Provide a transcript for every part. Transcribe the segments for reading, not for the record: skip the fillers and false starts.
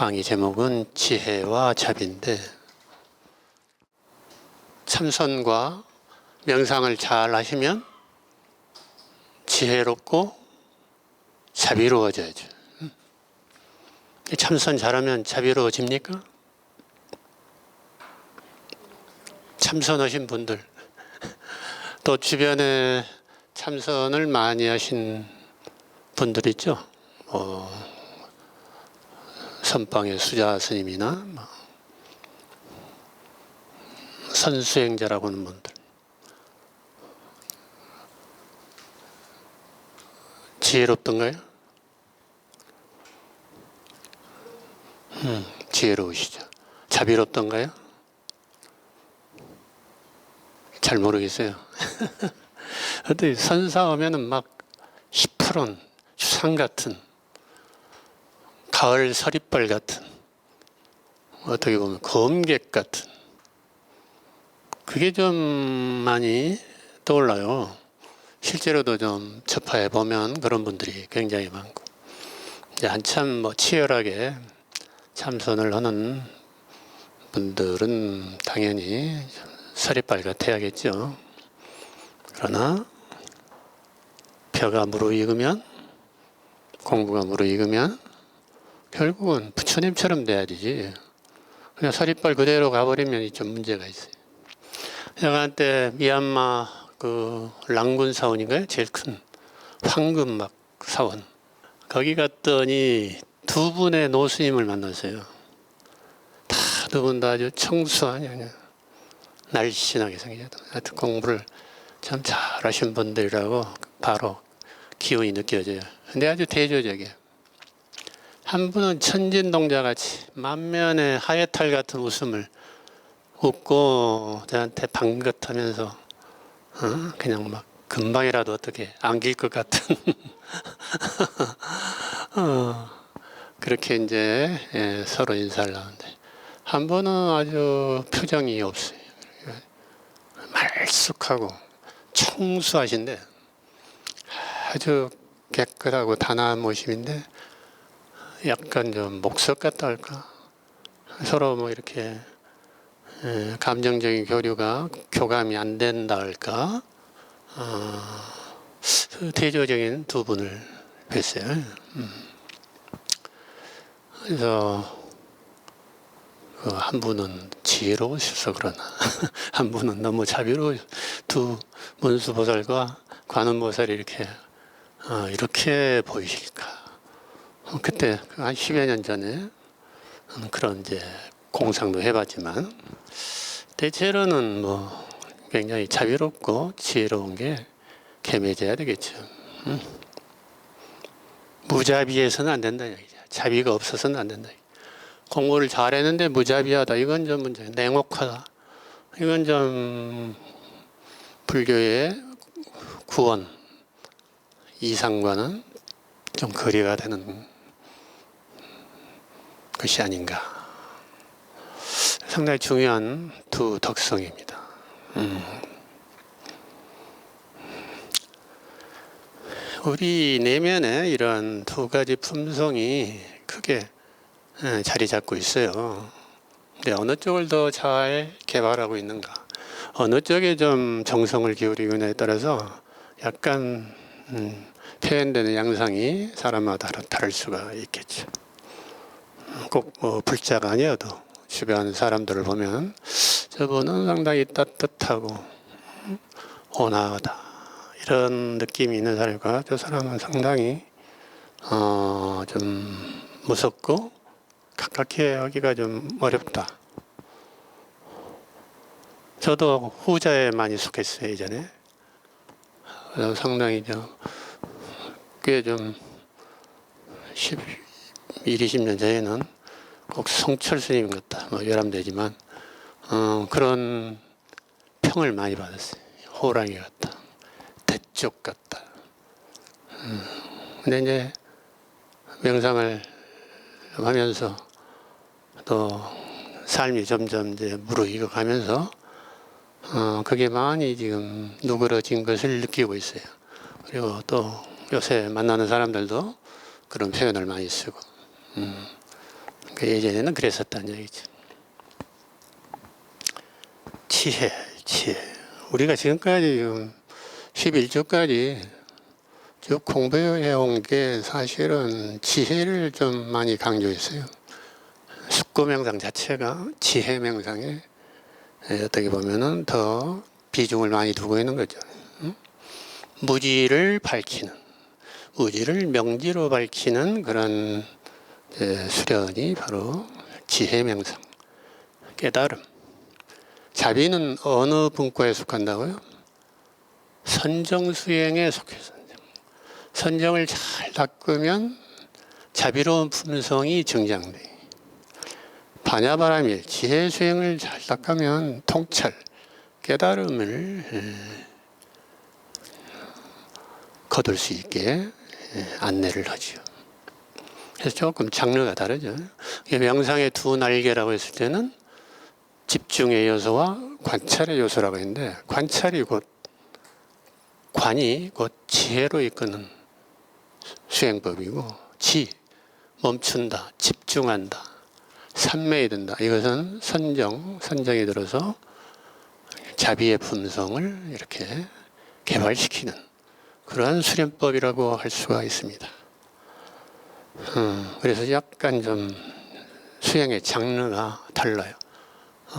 강의 제목은 지혜와 자비인데, 참선과 명상을 잘 하시면 지혜롭고 자비로워져야죠. 참선 잘하면 자비로워집니까? 참선하신 분들, 또 주변에 참선을 많이 하신 분들 있죠. 선방의 수자 스님이나 선수행자라고 하는 분들, 지혜롭던가요? 지혜로우시죠. 자비롭던가요? 잘 모르겠어요. 근데 선사하면은 막 시퍼런 주상 같은, 가을 서리벌 같은, 어떻게 보면 검객 같은, 그게 좀 많이 떠올라요. 실제로도 좀 접해 보면 그런 분들이 굉장히 많고, 이제 한참 치열하게 참선을 하는 분들은 당연히 서리빨 같아야겠죠. 그러나 벼가 무르익으면, 공부가 무르익으면 결국은 부처님처럼 돼야 되지. 그냥 서리빨 그대로 가버리면 좀 문제가 있어요. 제가 한때 미얀마 랑군 사원인가요? 제일 큰 황금 사원. 거기 갔더니 두 분의 노스님을 만났어요. 다 두 분 다 아주 청수하냐, 날씬하게 생겼다. 하여튼 공부를 참 잘하신 분들이라고 바로 기운이 느껴져요. 근데 아주 대조적이에요. 한 분은 천진동자같이 만면에 하회탈 같은 웃음을 웃고 저한테 방긋하면서 그냥 막 금방이라도 어떻게 안길 것 같은 그렇게 이제 서로 인사를 하는데, 한 분은 아주 표정이 없어요. 말쑥하고 청수하신데 아주 깨끗하고 단아한 모습인데 약간 좀 목석 같다 할까? 서로 이렇게 감정적인 교감이 안 된다 할까? 대조적인 두 분을 뵀어요. 그래서 한 분은 지혜로우셔서 그러나 한 분은 너무 자비로워. 두 문수보살과 관음보살이 이렇게 보이실까? 그때 한 10여 년 전에 그런 이제 공상도 해봤지만, 대체로는 굉장히 자비롭고 지혜로운 게 겸해져야 되겠죠. 무자비해서는 안 된다. 자비가 없어서는 안 된다. 공부를 잘했는데 무자비하다. 이건 좀 문제. 냉혹하다. 이건 좀 불교의 구원 이상과는 좀 거리가 되는 것이 아닌가. 상당히 중요한 두 덕성입니다. 우리 내면에 이런 두 가지 품성이 크게 자리 잡고 있어요. 근데 어느 쪽을 더 잘 개발하고 있는가, 어느 쪽에 좀 정성을 기울이느냐에 따라서 약간 표현되는 양상이 사람마다 다를 수가 있겠죠. 꼭 불자가 아니어도 주변 사람들을 보면 저분은 상당히 따뜻하고 온화하다, 이런 느낌이 있는 사람과 저 사람은 상당히 좀 무섭고 가깝게 하기가 좀 어렵다. 저도 후자에 많이 속했어요, 예전에. 상당히 꽤 좀 20년 전에는 꼭 성철 스님 같다, 열람되지만 그런 평을 많이 받았어요. 호랑이 같다, 대쪽 같다. 근데 이제 명상을 하면서 또 삶이 점점 이제 무르익어 가면서 그게 많이 지금 누그러진 것을 느끼고 있어요. 그리고 또 요새 만나는 사람들도 그런 표현을 많이 쓰고, 그 예전에는 그랬었다는 얘기죠. 지혜. 우리가 지금까지 11조까지 쭉 공부해온 게 사실은 지혜를 좀 많이 강조했어요. 숙고명상 자체가 지혜명상에 어떻게 보면은 더 비중을 많이 두고 있는 거죠. 무지를 밝히는, 무지를 명지로 밝히는 그런 수련이 바로 지혜명상, 깨달음. 자비는 어느 분과에 속한다고요? 선정수행에 속해서. 선정을 잘 닦으면 자비로운 품성이 증장돼. 반야바라밀, 지혜수행을 잘 닦으면 통찰, 깨달음을 거둘 수 있게 안내를 하죠. 그래서 조금 장르가 다르죠. 명상의 두 날개라고 했을 때는 집중의 요소와 관찰의 요소라고 했는데, 관찰이 관이 곧 지혜로 이끄는 수행법이고, 멈춘다, 집중한다, 산매에 든다. 이것은 선정이 들어서 자비의 품성을 이렇게 개발시키는 그러한 수련법이라고 할 수가 있습니다. 그래서 약간 좀 수행의 장르가 달라요.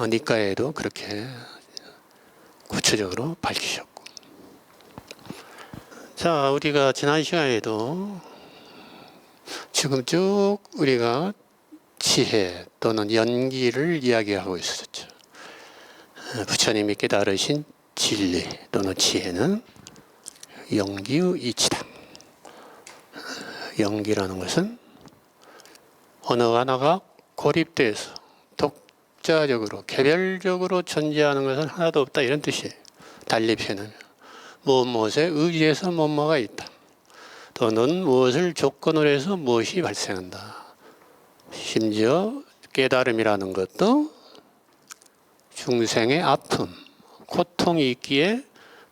니까에도 그렇게 구체적으로 밝히셨고. 자, 우리가 지난 시간에도 지금 쭉 우리가 지혜 또는 연기를 이야기하고 있었죠. 부처님이 깨달으신 진리 또는 지혜는 연기의 이치다. 연기라는 것은 어느 하나가 고립돼서 독자적으로 개별적으로 존재하는 것은 하나도 없다, 이런 뜻이에요. 달리 표현하면 무엇에 의지해서 뭐가 있다, 또는 무엇을 조건으로 해서 무엇이 발생한다. 심지어 깨달음이라는 것도 중생의 아픔, 고통이 있기에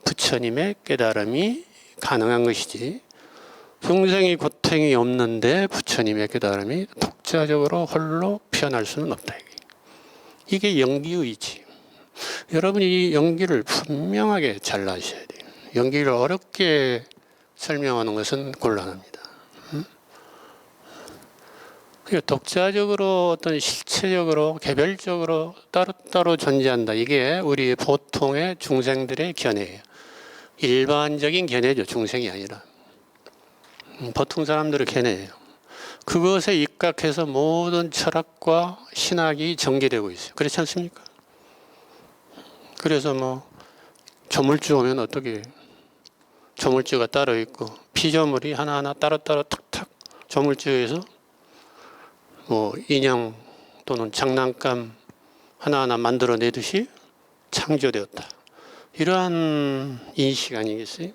부처님의 깨달음이 가능한 것이지, 중생이 고통이 없는데 부처님의 깨달음이 독자적으로 홀로 표현할 수는 없다. 이게 연기의지. 여러분이 이 연기를 분명하게 잘 아셔야 돼요. 연기를 어렵게 설명하는 것은 곤란합니다. 독자적으로 어떤 실체적으로 개별적으로 따로따로 존재한다. 이게 우리 보통의 중생들의 견해예요. 일반적인 견해죠. 중생이 아니라. 보통 사람들의 견해예요. 그것에 입각해서 모든 철학과 신학이 전개되고 있어요. 그렇지 않습니까? 그래서 조물주 오면 어떻게, 조물주가 따로 있고 피조물이 하나하나 따로따로 탁탁 조물주에서 인형 또는 장난감 하나하나 만들어내듯이 창조되었다. 이러한 인식 아니겠어요?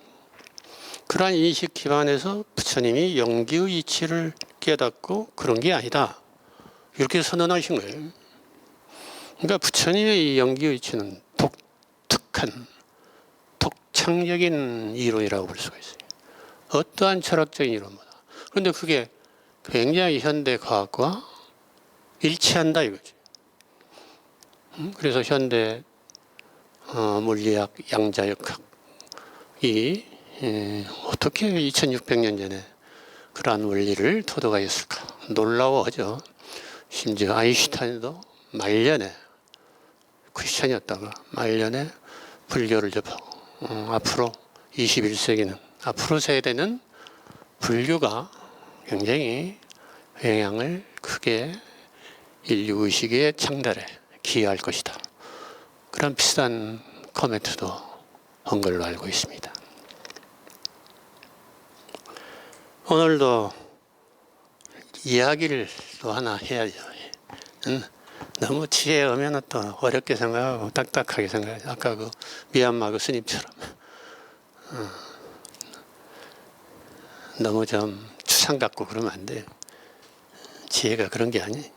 그러한 인식 기반에서 부처님이 연기의 이치를 깨닫고 그런 게 아니다, 이렇게 선언하신 거예요. 그러니까 부처님의 이 연기의 이치는 독특한 독창적인 이론이라고 볼 수가 있어요. 어떠한 철학적인 이론보다. 그런데 그게 굉장히 현대 과학과 일치한다 이거죠. 그래서 현대 물리학, 양자역학이 어떻게 2600년 전에 그러한 원리를 토독하였을까 놀라워하죠. 심지어 아인슈타인도 말년에 크리스천이었다가 말년에 불교를 접하고 앞으로 21세기는, 앞으로 세대는 불교가 굉장히 영향을 크게 인류의식의 창달에 기여할 것이다. 그런 비슷한 코멘트도 한 걸로 알고 있습니다. 오늘도 이야기를 또 하나 해야죠. 너무 지혜 오면 또 어렵게 생각하고 딱딱하게 생각하죠. 아까 그 미얀마 그 스님처럼 너무 좀 추상 같고 그러면 안 돼요. 지혜가 그런 게 아니에요.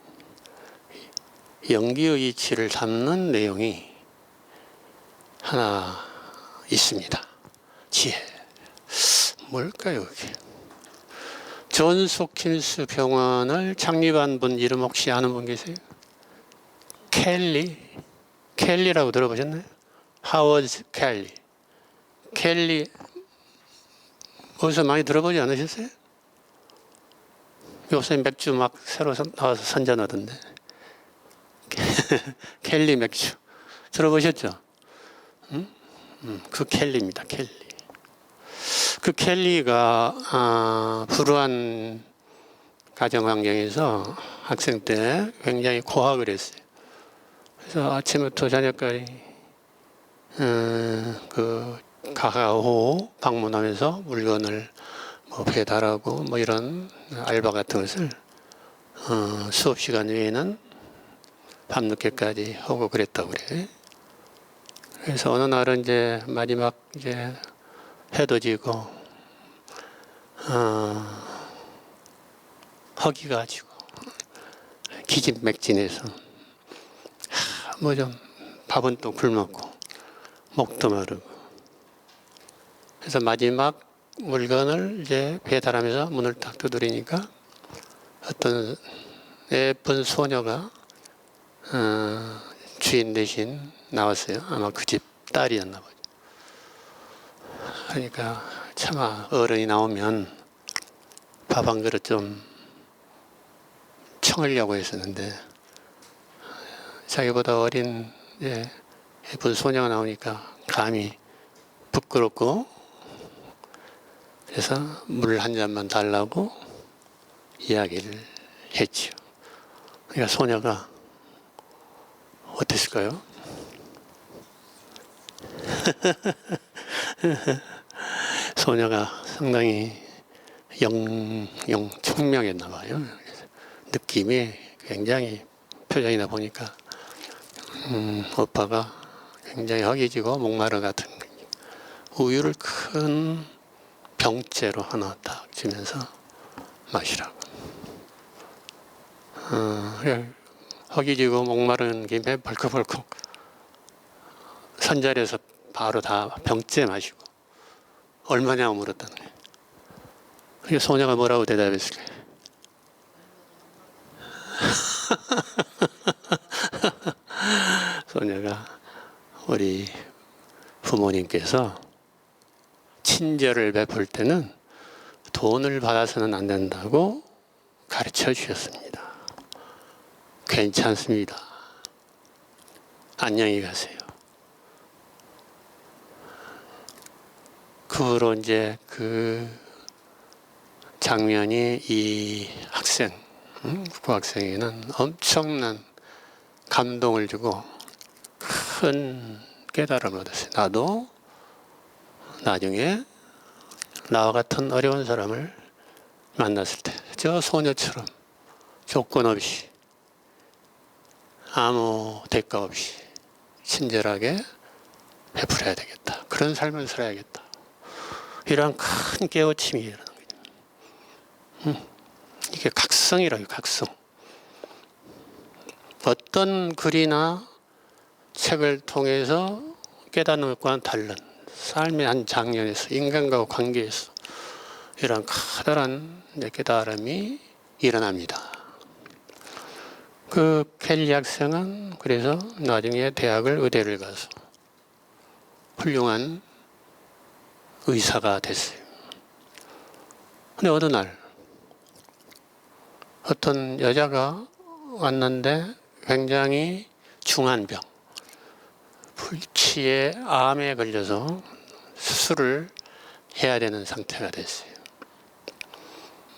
연기의 이치를 담는 내용이 하나 있습니다. 지혜. 뭘까요, 그게? 존스홉킨스 병원을 창립한 분 이름 혹시 아는 분 계세요? 켈리라고 들어보셨나요? 하워드 켈리. 켈리 어디서 많이 들어보지 않으셨어요? 요새 맥주 막 새로 나와서 선전하던데. 켈리 맥주 들어보셨죠? 그 켈리입니다. 켈리. 그 켈리가 불우한 가정 환경에서 학생 때 굉장히 고학을 했어요. 그래서 아침부터 저녁까지 그 가가호 방문하면서 물건을 뭐 배달하고 뭐 이런 알바 같은 것을 수업 시간 외에는 밤늦게까지 하고 그랬다고 그래. 그래서 어느 날은 이제 마지막 이제 해도 지고 허기가 지고 기진맥진해서 뭐 좀 밥은 또 굶었고 목도 마르고 그래서 마지막 물건을 이제 배달하면서 문을 딱 두드리니까 어떤 예쁜 소녀가 주인 대신 나왔어요. 아마 그 집 딸이었나 보죠. 그러니까 차마 어른이 나오면 밥 한 그릇 좀 청하려고 했었는데 자기보다 어린 예쁜 소녀가 나오니까 감히 부끄럽고 그래서 물 한 잔만 달라고 이야기를 했죠. 그러니까 소녀가 어땠을까요? 소녀가 상당히 청명했나 봐요. 느낌이 굉장히 표정이나 보니까 오빠가 굉장히 허기지고 목마른 같은 우유를 큰 병째로 하나 딱 주면서 마시라고. 허기지고 목마른 김에 벌컥벌컥 선자리에서 바로 다 병째 마시고 얼마냐고 물었다는 거예요. 그게 소녀가 뭐라고 대답했을까요? 소녀가 우리 부모님께서 친절을 베풀 때는 돈을 받아서는 안 된다고 가르쳐 주셨습니다. 괜찮습니다. 안녕히 가세요. 그 후로 이제 그 장면이 이 학생, 그 학생에는 엄청난 감동을 주고 큰 깨달음을 얻었어요. 나도 나중에 나와 같은 어려운 사람을 만났을 때 저 소녀처럼 조건 없이 아무 대가 없이 친절하게 베풀어야 되겠다. 그런 삶을 살아야겠다. 이러한 큰 깨우침이 일어나는 거죠. 이게 각성이라고요. 각성. 어떤 글이나 책을 통해서 깨닫는 것과는 다른 삶의 한 장면에서 인간과 관계에서 이런 커다란 깨달음이 일어납니다. 그 켈리 학생은 그래서 나중에 의대를 가서 훌륭한 의사가 됐어요. 근데 어느 날 어떤 여자가 왔는데 굉장히 중한 병, 불치의 암에 걸려서 수술을 해야 되는 상태가 됐어요.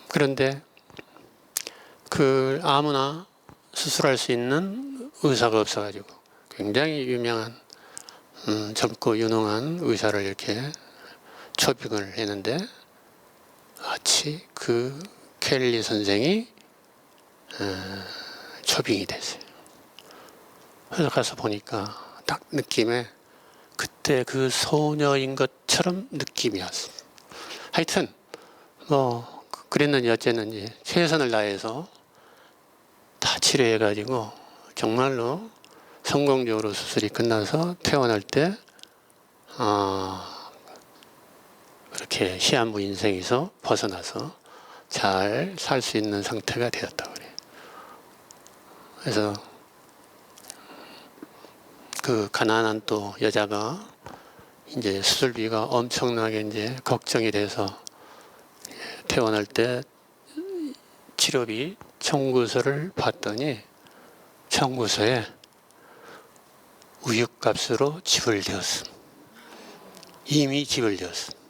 그런데 그 아무나 수술할 수 있는 의사가 없어가지고 굉장히 유명한 젊고 유능한 의사를 이렇게 초빙을 했는데 마치 그 켈리 선생이 초빙이 됐어요. 그래서 가서 보니까 딱 느낌에 그때 그 소녀인 것처럼 느낌이 왔어요. 하여튼 뭐 그랬는지 어쨌는지 최선을 다해서 다 치료해가지고 정말로 성공적으로 수술이 끝나서 퇴원할 때 그렇게 시한부 인생에서 벗어나서 잘 살 수 있는 상태가 되었다고 그래요. 그래서 그 가난한 또 여자가 이제 수술비가 엄청나게 이제 걱정이 돼서 퇴원할 때 치료비 청구서를 봤더니 청구서에 우유값으로 지불되었음. 이미 지불되었음.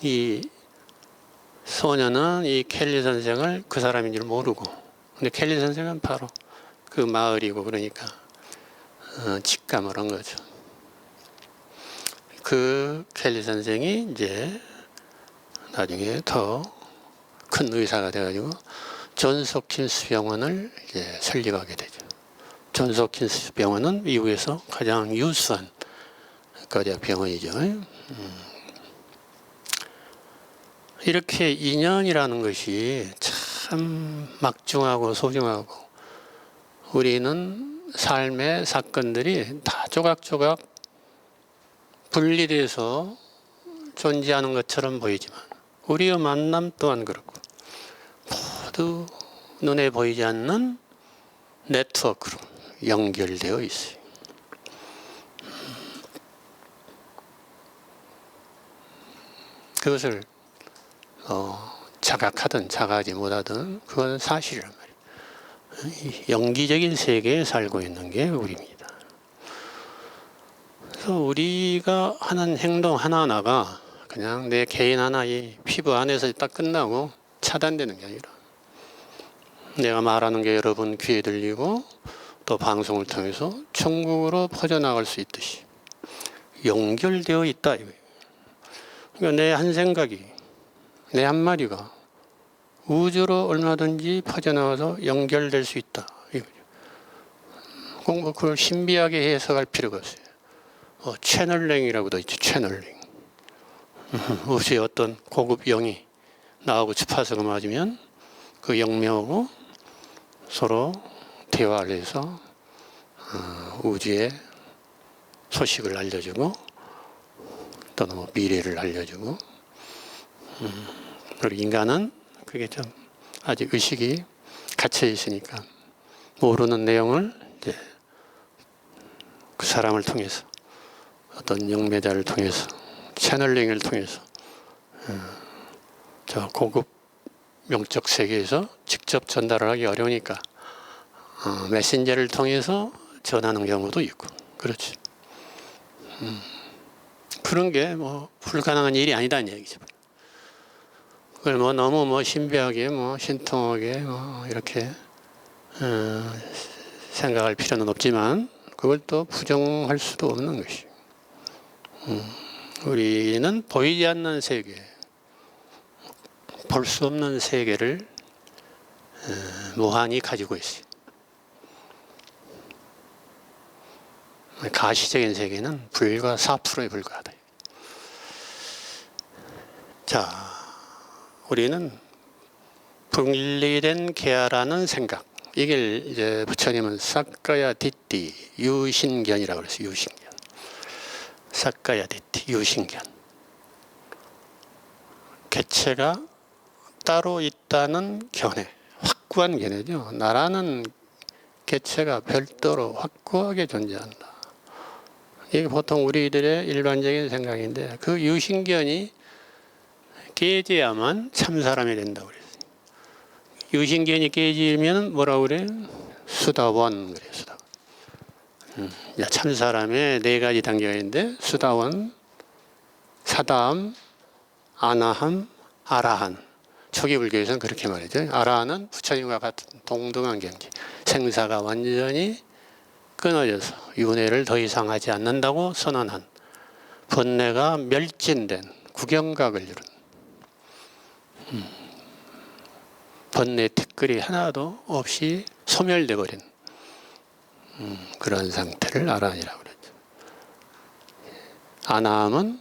이 소녀는 이 켈리 선생을 그 사람인 줄 모르고, 근데 켈리 선생은 바로 그 마을이고, 그러니까 직감을 한 거죠. 그 켈리 선생이 이제 나중에 더 큰 의사가 돼가지고 존스 홉킨스 병원을 이제 설립하게 되죠. 존스 홉킨스 병원은 미국에서 가장 유수한 의과대학 병원이죠. 이렇게 인연이라는 것이 참 막중하고 소중하고, 우리는 삶의 사건들이 다 조각조각 분리돼서 존재하는 것처럼 보이지만 우리의 만남 또한 그렇고, 모두 눈에 보이지 않는 네트워크로 연결되어 있어요. 그것을 자각하든 자각하지 못하든 그건 사실이란 말이에요. 영기적인 세계에 살고 있는 게 우리입니다. 그래서 우리가 하는 행동 하나하나가 그냥 내 개인 하나의 피부 안에서 딱 끝나고 차단되는 게 아니라, 내가 말하는 게 여러분 귀에 들리고 또 방송을 통해서 전국으로 퍼져나갈 수 있듯이 연결되어 있다 이거예요. 그러니까 내 한 생각이, 내 한마디가 우주로 얼마든지 퍼져나가서 연결될 수 있다 이거죠. 꼭 뭐 그걸 신비하게 해석할 필요가 없어요. 채널링이라고도 있죠. 채널링. 우주의 어떤 고급 영이 나하고 주파수가 맞으면 그 영명하고 서로 대화를 해서 우주의 소식을 알려주고, 또는 뭐 미래를 알려주고, 그리고 인간은 그게 좀 아직 의식이 갇혀 있으니까 모르는 내용을 이제 그 사람을 통해서, 어떤 영매자를 통해서, 채널링을 통해서 저 고급 영적 세계에서 직접 전달을 하기 어려우니까 메신저를 통해서 전하는 경우도 있고, 그렇지. 그런 게 뭐 불가능한 일이 아니다는 얘기죠. 그걸 뭐 너무 뭐 신비하게 뭐 신통하게 뭐 이렇게 생각할 필요는 없지만, 그걸 또 부정할 수도 없는 것이. 우리는 보이지 않는 세계, 볼 수 없는 세계를 무한히 가지고 있어요. 가시적인 세계는 불과 4%에 불과하다. 자, 우리는 분리된 계야라는 생각, 이걸 이제 부처님은 사카야 디띠 유신견이라고 그랬어요. 유신견. 사카야 디띠 유신견. 개체가 따로 있다는 견해, 확고한 견해죠. 나라는 개체가 별도로 확고하게 존재한다. 이게 보통 우리들의 일반적인 생각인데, 그 유신견이 깨져야만 참 사람이 된다고 그랬어요. 유신견이 깨지면 뭐라고 그래요? 수다원 그래요. 수다원. 참 사람의 4가지 단계가 있는데, 수다원, 사다함, 아나함, 아라한. 초기 불교에서는 그렇게 말이죠. 아라한은 부처님과 같은 동등한 경지, 생사가 완전히 끊어져서 윤회를 더 이상 하지 않는다고 선언한, 번뇌가 멸진된 구경각을 이룬, 번뇌 티끌이 하나도 없이 소멸돼 버린 그런 상태를 아라한이라고 그랬죠. 아나함은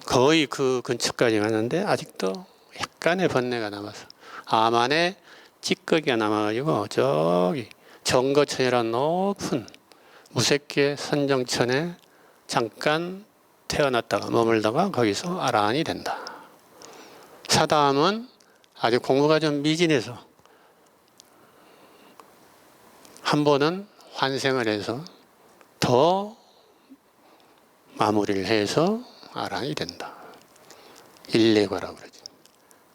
거의 그 근처까지 갔는데 아직도 약간의 번뇌가 남아서, 암 안에 찌꺼기가 남아가지고 저기 정거천이라는 높은 무색계 선정천에 잠깐 태어났다가 머물다가 거기서 아라한이 된다. 사다음은 아주 공부가 좀 미진해서 한 번은 환생을 해서 더 마무리를 해서 아란이 된다. 일례과라고 그러지.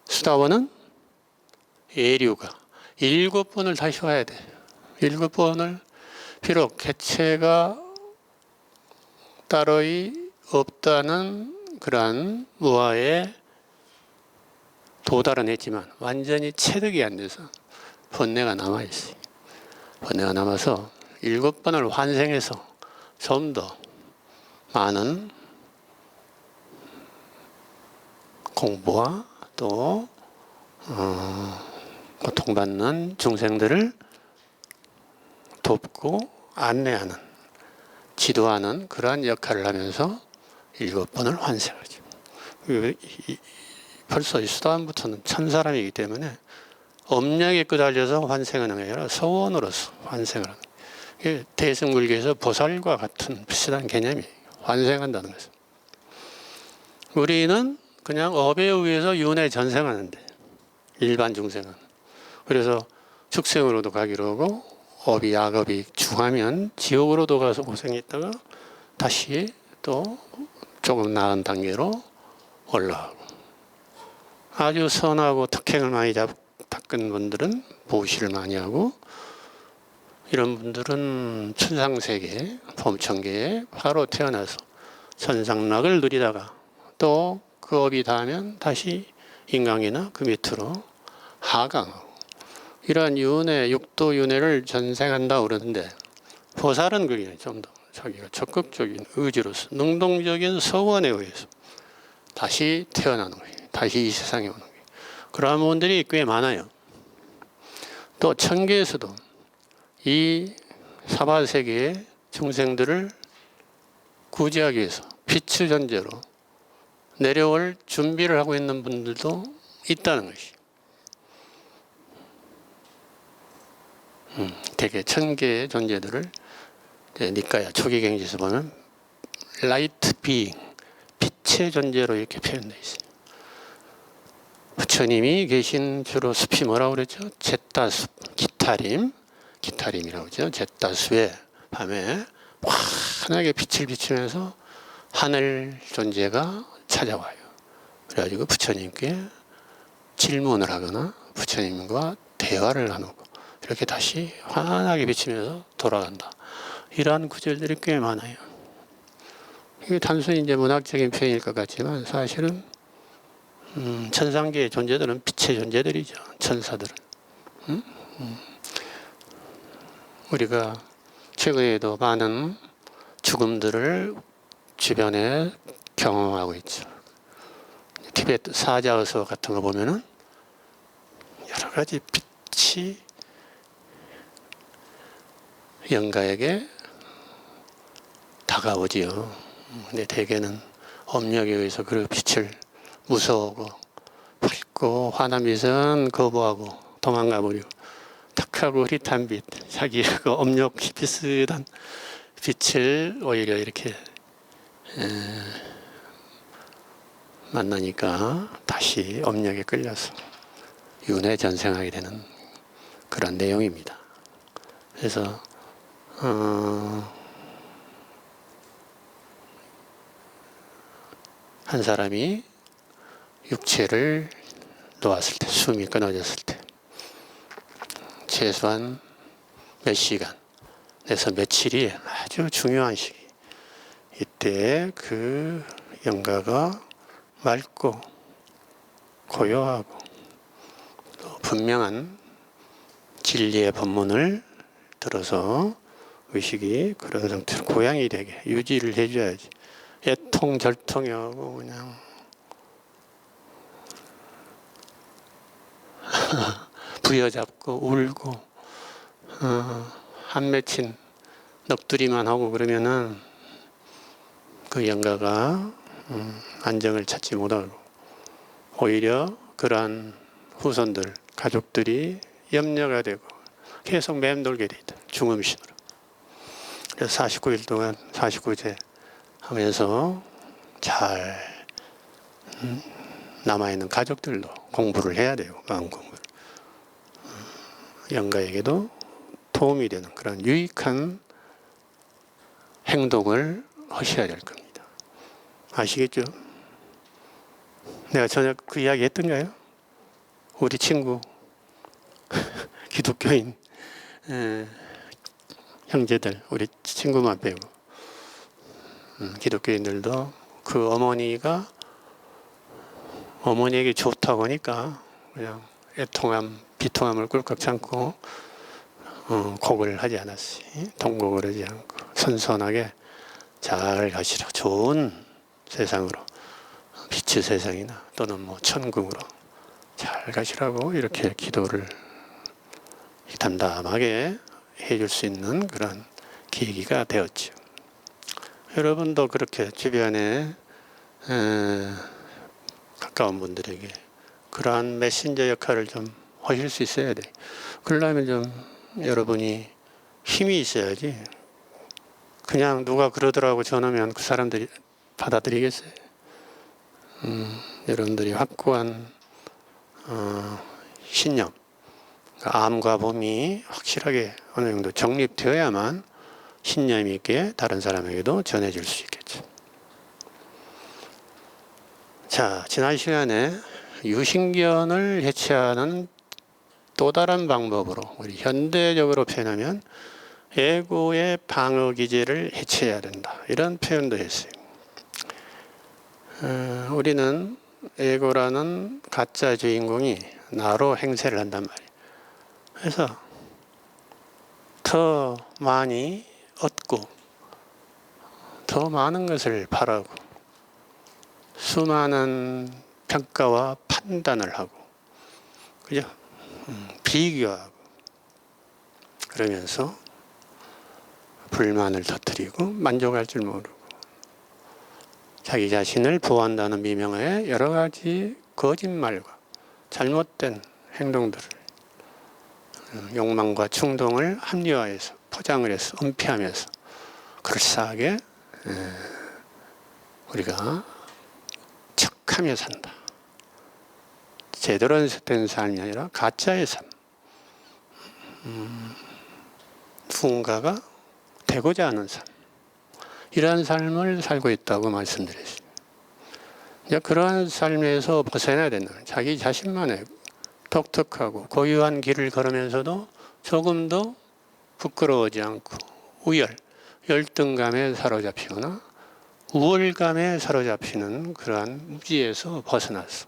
수다원은 예류가 7번을 다시 와야 돼. 7번을 비록 개체가 따로이 없다는 그러한 무아에 도달은 했지만 완전히 체득이 안 돼서 번뇌가 남아있어요. 번뇌가 남아서 7번을 환생해서 좀 더 많은 공부와 또 고통받는 중생들을 돕고 안내하는, 지도하는 그러한 역할을 하면서 7번을 환생하죠. 벌써 이 수다원부터는 천사람이기 때문에 업력에 끄달려서 환생하는 게 아니라 서원으로서 환생을 하는 거예요. 대승불교에서 보살과 같은 비슷한 개념이에요. 환생한다는 것은. 우리는 그냥 업에 의해서 윤회 전생하는데, 일반 중생은. 그래서 축생으로도 가기로 하고 업이 악업이 중하면 지옥으로도 가서 고생했다가 다시 또 조금 나은 단계로 올라가고, 아주 선하고 특행을 많이 닦은 분들은 보시를 많이 하고, 이런 분들은 천상세계, 범천계에 바로 태어나서 천상락을 누리다가 또 그 업이 닿으면 다시 인간이나 그 밑으로 하강하고, 이러한 윤회, 육도 윤회를 전생한다 그러는데, 보살은 그게 좀 더 자기가 적극적인 의지로서 능동적인 서원에 의해서 다시 태어나는 거예요. 다시 이 세상에 오는 거예요. 그러한 분들이 꽤 많아요. 또 천계에서도 이 사바세계의 중생들을 구제하기 위해서 빛의 존재로 내려올 준비를 하고 있는 분들도 있다는 것이. 대개 천계의 존재들을 니까야 초기경지에서 보면 라이트 비잉, 빛의 존재로 이렇게 표현되어 있어요. 부처님이 계신 주로 숲이 뭐라고 그랬죠? 제따숲, 기타림이라고 그러죠. 제따숲에 밤에 환하게 빛을 비추면서 하늘 존재가 찾아와요. 그래가지고 부처님께 질문을 하거나 부처님과 대화를 나누고 이렇게 다시 환하게 비치면서 돌아간다. 이러한 구절들이 꽤 많아요. 이게 단순히 이제 문학적인 표현일 것 같지만 사실은 천상계의 존재들은 빛의 존재들이죠. 천사들은. 우리가 최근에도 많은 죽음들을 주변에 경험하고 있죠. 티베트 사자어서 같은 거 보면은 여러 가지 빛이 영가에게 다가오지요. 근데 대개는 업력에 의해서 그 빛을 무서워하고 밝고 화난 빛은 거부하고 도망가 버리고, 탁하고 흐릿한 빛, 자기의 그 업력 비슷한 빛을 오히려 이렇게 만나니까 다시 업력에 끌려서 윤회 전생하게 되는 그런 내용입니다. 그래서 한 사람이 육체를 놓았을 때, 숨이 끊어졌을 때 최소한 몇 시간에서 며칠이 아주 중요한 시기. 이때 그 영가가 맑고 고요하고 또 분명한 진리의 법문을 들어서 의식이 그런 상태로 고양이 되게 유지를 해줘야지. 애통절통이 하고 그냥 부여잡고 울고 한 맺힌 넋두리만 하고 그러면은 그 영가가 안정을 찾지 못하고 오히려 그러한 후손들, 가족들이 염려가 되고 계속 맴돌게 돼 있다. 중음신으로. 그래서 49일 동안 49제 하면서 잘 남아있는 가족들도 공부를 해야 돼요. 마음 공부를. 영가에게도 도움이 되는 그런 유익한 행동을 하셔야 될 겁니다. 아시겠죠? 내가 전에 그 이야기 했던가요? 우리 친구 기독교인 형제들, 우리 친구만 빼고 기독교인들도 그 어머니가 어머니에게 좋다고 하니까 그냥 애통함, 비통함을 꿀꺽 참고 곡을 하지 않았지. 통곡을 하지 않고 선선하게 잘 가시라. 좋은 세상으로, 빛의 세상이나 또는 뭐 천국으로 잘 가시라고 이렇게 기도를 담담하게 해줄 수 있는 그런 계기가 되었죠. 여러분도 그렇게 주변에 가까운 분들에게 그러한 메신저 역할을 좀 하실 수 있어야 돼. 그러려면 좀 여러분이 힘이 있어야지. 그냥 누가 그러더라고 전하면 그 사람들이 받아들이겠어요. 여러분들이 확고한 신념, 암과 봄이 확실하게 어느 정도 정립되어야만 신념 있게 다른 사람에게도 전해질 수 있겠죠. 자, 지난 시간에 유신견을 해체하는 또 다른 방법으로 우리 현대적으로 표현하면 에고의 방어 기제를 해체해야 된다. 이런 표현도 했어요. 우리는 에고라는 가짜 주인공이 나로 행세를 한단 말이에요. 그래서 더 많이 얻고 더 많은 것을 바라고 수많은 평가와 판단을 하고 그죠? 비교하고 그러면서 불만을 터뜨리고 만족할 줄 모르고 자기 자신을 보호한다는 미명하에 여러 가지 거짓말과 잘못된 행동들을 욕망과 충동을 합리화해서 포장을 해서 은폐하면서 그럴싸하게 우리가 척하며 산다. 제대로 된 삶이 아니라 가짜의 삶. 누군가가 되고자 하는 삶. 이러한 삶을 살고 있다고 말씀드렸습니다. 이제 그러한 삶에서 벗어나야 된다. 자기 자신만의 독특하고 고유한 길을 걸으면서도 조금 더 부끄러워하지 않고 열등감에 사로잡히거나 우월감에 사로잡히는 그러한 무지에서 벗어나서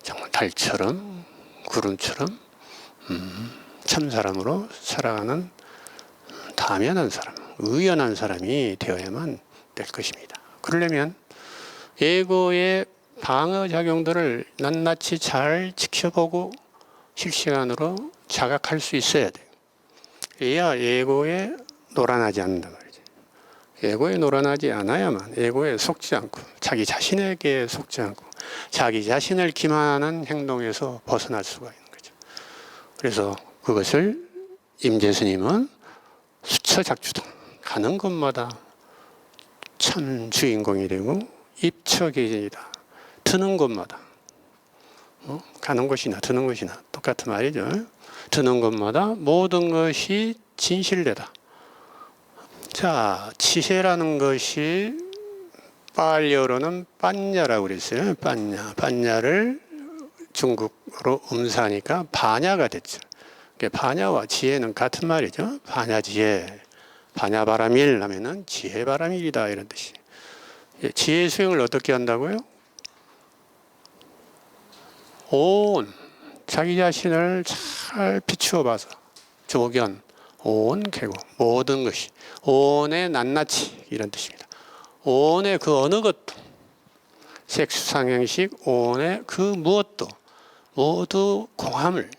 정말 달처럼 구름처럼 참사람으로 살아가는 다면한 사람, 의연한 사람이 되어야만 될 것입니다. 그러려면 에고의 방어작용들을 낱낱이 잘 지켜보고 실시간으로 자각할 수 있어야 돼요. 이래야 에고에 노란하지 않는단 말이죠. 에고에 노란하지 않아야만 에고에 속지 않고 자기 자신에게 속지 않고 자기 자신을 기만하는 행동에서 벗어날 수가 있는 거죠. 그래서 그것을 임재스님은 수처작주동 가는 곳마다 참 주인공이 되고 입처계진이다. 드는 곳마다 가는 곳이나 드는 곳이나 똑같은 말이죠. 드는 곳마다 모든 것이 진실되다. 자, 지혜라는 것이 빨려로는 빤냐라고 그랬어요. 빤냐를 중국어로 음사하니까 반야가 됐죠. 반야와 지혜는 같은 말이죠. 반야지혜, 반야바라밀 하면은 지혜바라밀이다 이런 뜻이. 지혜 수행을 어떻게 한다고요? 온 자기 자신을 잘 비추어 봐서 조견, 온 계곡, 모든 것이 온의 낱낱이 이런 뜻입니다. 온의 그 어느 것도 색수상행식 온의 그 무엇도 모두 공함을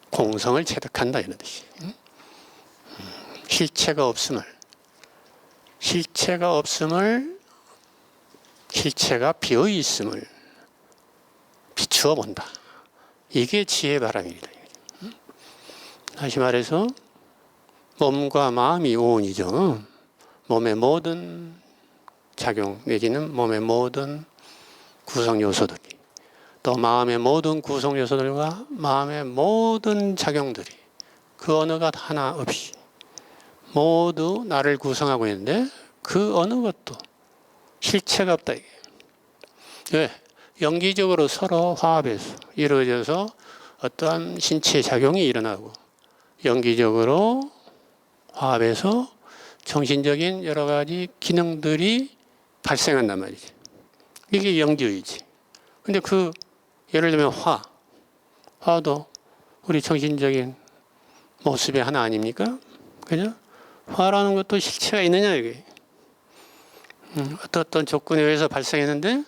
공성을 체득한다 이런 뜻이. 실체가 비어 있음을 비추어 본다. 이게 지혜 바람입니다. 다시 말해서 몸과 마음이 오온이죠. 몸의 모든 작용 내지는 몸의 모든 구성 요소들이, 또 마음의 모든 구성 요소들과 마음의 모든 작용들이 그 어느것 하나 없이 모두 나를 구성하고 있는데 그 어느 것도 실체가 없다 이게. 왜? 연기적으로 서로 화합해서 이루어져서 어떠한 신체 작용이 일어나고 연기적으로 화합해서 정신적인 여러 가지 기능들이 발생한단 말이지. 이게 연기의지. 근데 그 예를 들면 화도 우리 정신적인 모습의 하나 아닙니까? 그죠? 화라는 것도 실체가 있느냐 이게. 어떤 조건에 의해서 발생했는데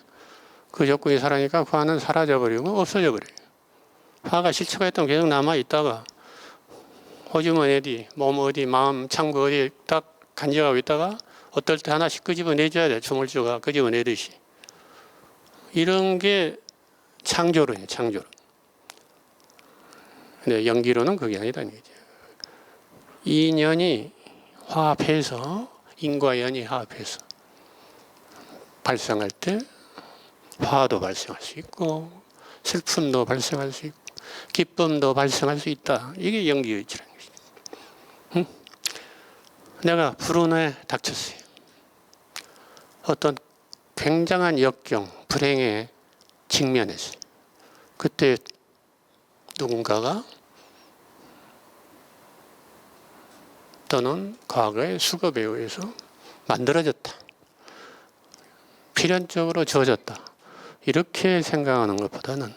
그 조건이 사라니까 그 화는 사라져버리고 없어져버려요. 화가 실체가 있다면 계속 남아있다가 호주머니 어디, 몸 어디, 마음 창구 어디 딱 간직하고 있다가 어떨 때 하나씩 끄집어내줘야 돼. 조물주가 끄집어내듯이. 이런 게 창조론이에요. 창조론. 근데 연기론은 그게 아니다. 인연이 화합해서 인과 연이 화합해서 발생할 때 화도 발생할 수 있고 슬픔도 발생할 수 있고 기쁨도 발생할 수 있다. 이게 연기의지라는 것이죠. 응? 내가 불운에 닥쳤어요. 어떤 굉장한 역경, 불행에 직면했어요. 그때 누군가가 또는 과거의 수급에 의해서 만들어졌다. 필연적으로 주어졌다. 이렇게 생각하는 것보다는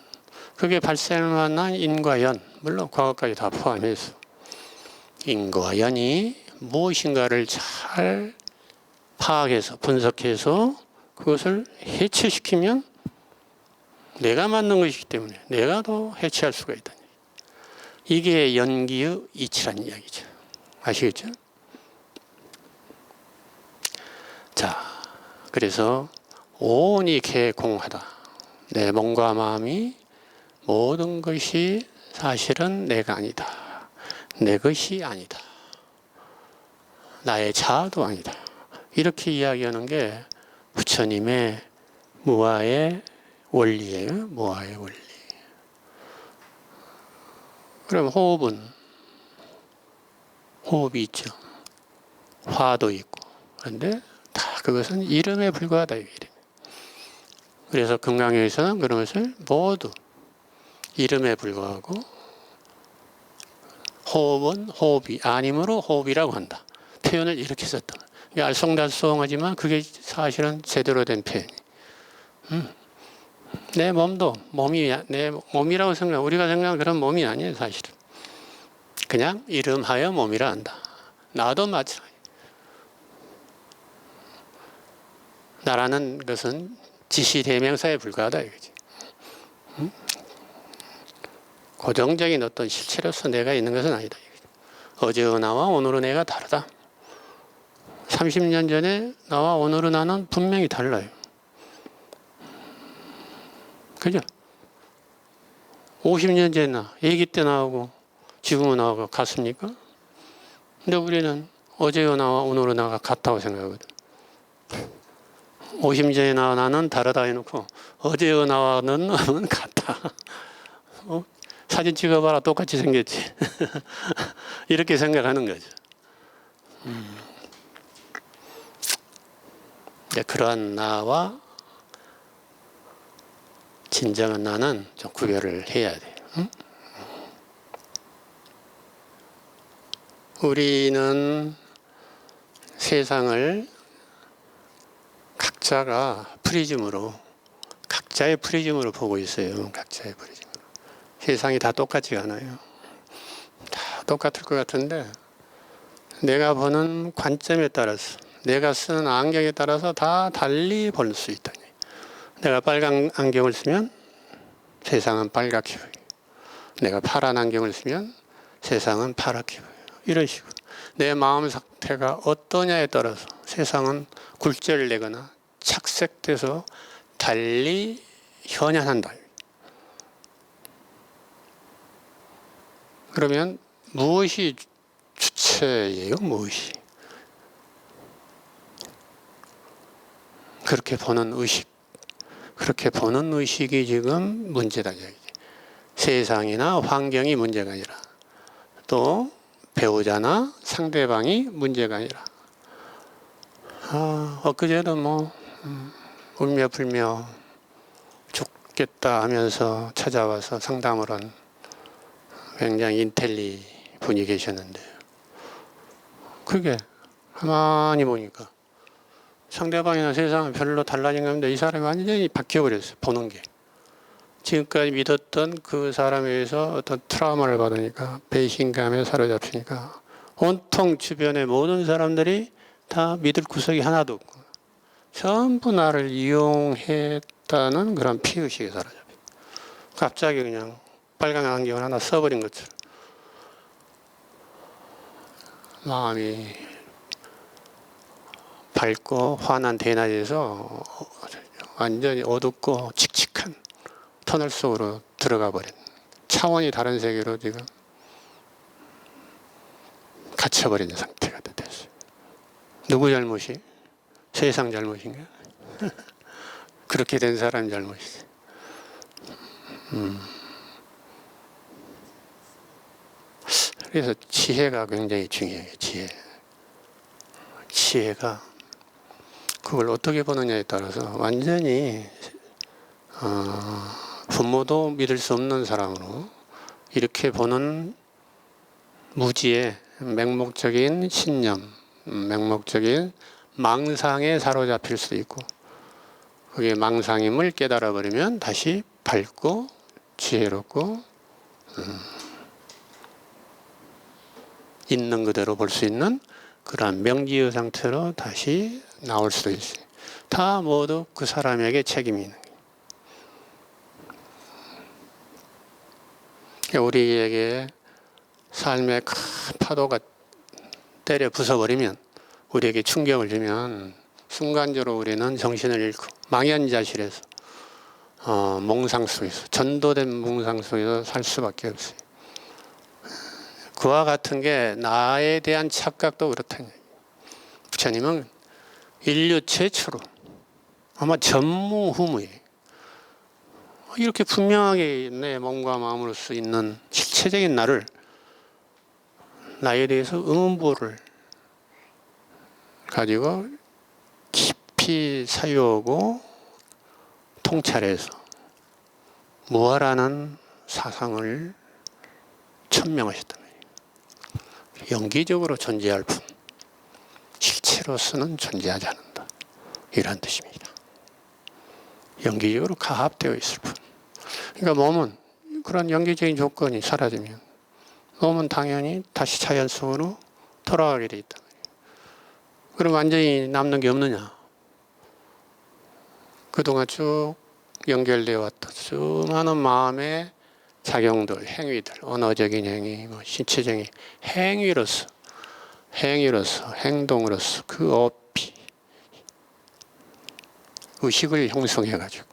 그게 발생한 인과 연, 물론 과거까지 다 포함해서 인과 연이 무엇인가를 잘 파악해서 분석해서 그것을 해체시키면 내가 만든 것이기 때문에 내가 더 해체할 수가 있다. 이게 연기의 이치라는 이야기죠. 아시겠죠? 자, 그래서 온이 개공하다. 내 몸과 마음이 모든 것이 사실은 내가 아니다. 내 것이 아니다. 나의 자아도 아니다. 이렇게 이야기하는 게 부처님의 무아의 원리예요. 무아의 원리. 그럼 호흡이 있죠. 화도 있고. 그런데 다 그것은 이름에 불과하다. 이름. 그래서 금강에서는 그런 것을 모두 이름에 불과하고 호흡은 호흡이 아니므로 호흡이라고 한다. 표현을 이렇게 썼다. 알쏭달쏭하지만 그게 사실은 제대로 된 표현. 내 몸도 내 몸이라고 우리가 생각하는 그런 몸이 아니에요. 사실은. 그냥 이름하여 몸이라 한다. 나도 마찬가지. 나라는 것은 지시대명사에 불과하다 이거지. 고정적인 어떤 실체로서 내가 있는 것은 아니다. 어제의 나와 오늘의 내가 다르다. 30년 전에 나와 오늘의 나는 분명히 달라요. 그죠? 50년 전에 아기 때 나하고 지금의 나하고 같습니까? 근데 우리는 어제의 나와 오늘의 나가 같다고 생각하거든. 50년 전에 나와 나는 다르다 해놓고 어제의 나와는 같다. 사진 찍어봐라 똑같이 생겼지. 이렇게 생각하는 거죠. 그러한 나와 진정한 나는 좀 구별을 해야 돼요. 우리는 세상을 각자가 각자의 프리즘으로 보고 있어요. 각자의 프리즘으로. 세상이 다 똑같지 않아요. 다 똑같을 것 같은데 내가 보는 관점에 따라서 내가 쓰는 안경에 따라서 다 달리 볼 수 있다. 내가 빨간 안경을 쓰면 세상은 빨갛게 보여요. 내가 파란 안경을 쓰면 세상은 파랗게 보여요. 이런 식으로 내 마음 상태가 어떠냐에 따라서 세상은 굴절을 내거나 착색돼서 달리 현현한다. 그러면 무엇이 주체예요? 무엇이? 그렇게 보는 의식. 그렇게 보는 의식이 지금 문제다. 세상이나 환경이 문제가 아니라 또 배우자나 상대방이 문제가 아니라 엊그제도 울며 불며 죽겠다 하면서 찾아와서 상담을 한 굉장히 인텔리 분이 계셨는데 그게 가만히 보니까 상대방이나 세상은 별로 달라진 겁니다. 이 사람이 완전히 바뀌어버렸어요. 보는 게. 지금까지 믿었던 그 사람에 의해서 어떤 트라우마를 받으니까 배신감에 사로잡히니까 온통 주변의 모든 사람들이 다 믿을 구석이 하나도 없고 전부 나를 이용했다는 그런 피의식에 사로잡혀. 갑자기 그냥 빨간 안경을 하나 써버린 것처럼 마음이 밝고 환한 대낮에서 완전히 어둡고 칙칙한 터널 속으로 들어가 버린 차원이 다른 세계로 지금 갇혀버린 상태가 됐어요. 누구 잘못이? 세상 잘못인가? 그렇게 된 사람 잘못이지. 그래서 지혜가 굉장히 중요해요. 지혜가 그걸 어떻게 보느냐에 따라서 완전히 부모도 믿을 수 없는 사람으로 이렇게 보는 무지의 맹목적인 신념, 맹목적인 망상에 사로잡힐 수도 있고 그게 망상임을 깨달아버리면 다시 밝고 지혜롭고 있는 그대로 볼 수 있는 그러한 명지의 상태로 다시 나올 수도 있어요. 다 모두 그 사람에게 책임이 있는 거예요. 우리에게 삶의 큰 파도가 때려 부숴버리면 우리에게 충격을 주면 순간적으로 우리는 정신을 잃고 망연자실해서 몽상 속에서 전도된 몽상 속에서 살 수밖에 없어요. 그와 같은 게 나에 대한 착각도 그렇다는 얘기예요. 부처님은 인류 최초로 아마 전무후무예요. 이렇게 분명하게 내 몸과 마음으로서 있는 실체적인 나에 대해서 의문부호를 가지고 깊이 사유하고 통찰해서 무아라는 사상을 천명하셨단 말이에요. 연기적으로 존재할 뿐 실체로서는 존재하지 않는다. 이런 뜻입니다. 연기적으로 가합되어 있을 뿐. 그러니까 몸은 그런 연기적인 조건이 사라지면 몸은 당연히 다시 자연 속으로 돌아가게 돼 있다. 그럼 완전히 남는 게 없느냐? 그동안 쭉 연결되어 왔던 수많은 마음의 작용들, 행위들, 언어적인 행위, 신체적인 행위로서, 행동으로서 그 어피, 의식을 형성해가지고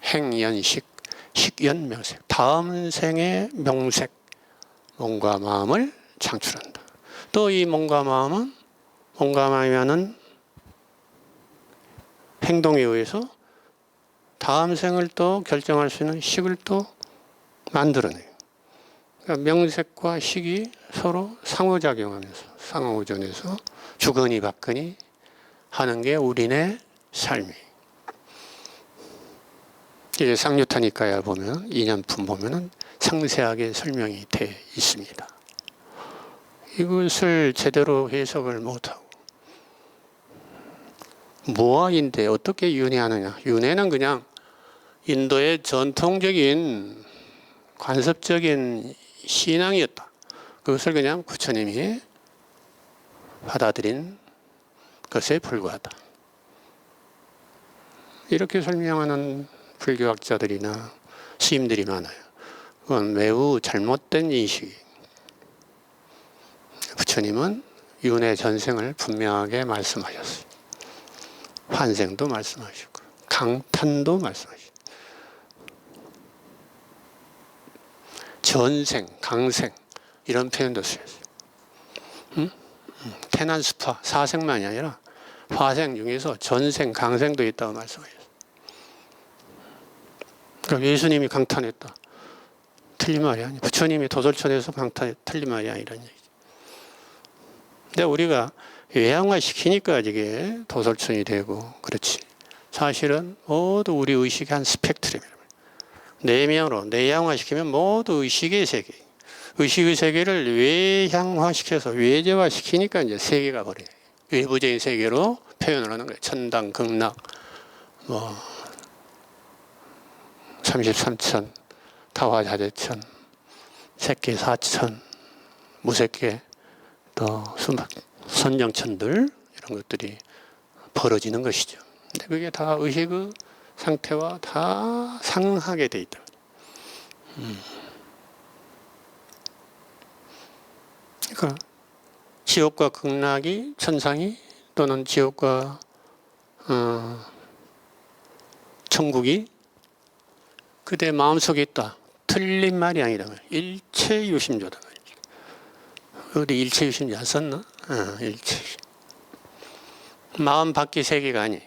행연식, 식연명색, 다음 생의 명색, 몸과 마음을 창출한다. 또 이 몸과 마음은 행동에 의해서 다음 생을 또 결정할 수 있는 식을 또 만들어내요. 그러니까 명색과 식이 서로 상호작용하면서 상호존에서 주거니 받거니 하는 게 우리네 삶이에요. 이제 상류타니까야 보면 인연품 보면은 상세하게 설명이 되어 있습니다. 이것을 제대로 해석을 못하고 무아인데 어떻게 윤회하느냐? 윤회는 그냥 인도의 전통적인 관습적인 신앙이었다. 그것을 그냥 부처님이 받아들인 것에 불과하다. 이렇게 설명하는 불교학자들이나 스님들이 많아요. 그건 매우 잘못된 인식이에요. 부처님은 윤회 전생을 분명하게 말씀하셨어요. 환생도 말씀하시고 강탄도 말씀하시고 전생, 강생 이런 표현도 쓰였어요. 태난스파, 사생만이 아니라 화생 중에서 전생, 강생도 있다고 말씀하셨어요. 그러니까 예수님이 강탄했다. 틀린 말이 아니에요. 부처님이 도솔천에서 강탄했다. 틀린 말이 아니라는 얘기죠. 근데 우리가 외양화 시키니까 이게 도솔천이 되고 그렇지. 사실은 모두 우리 의식의 한 스펙트럼이에요. 내면으로 내양화 시키면 모두 의식의 세계. 의식의 세계를 외향화 시켜서 외재화 시키니까 이제 세계가 버려요. 외부적인 세계로 표현을 하는 거예요. 천당, 극락, 33천, 타화자재천, 색계 4천, 무색계, 또 선정천들 이런 것들이 벌어지는 것이죠. 근데 그게 다 의식의 상태와 다 상하게 돼 있다. 그러니까 지옥과 극락이 천상이 또는 지옥과 천국이 그대 마음속에 있다. 틀린 말이 아니다. 일체유심조다. 어디 일체유심조 안 썼나? 일체. 마음 밖의 세계가 아니.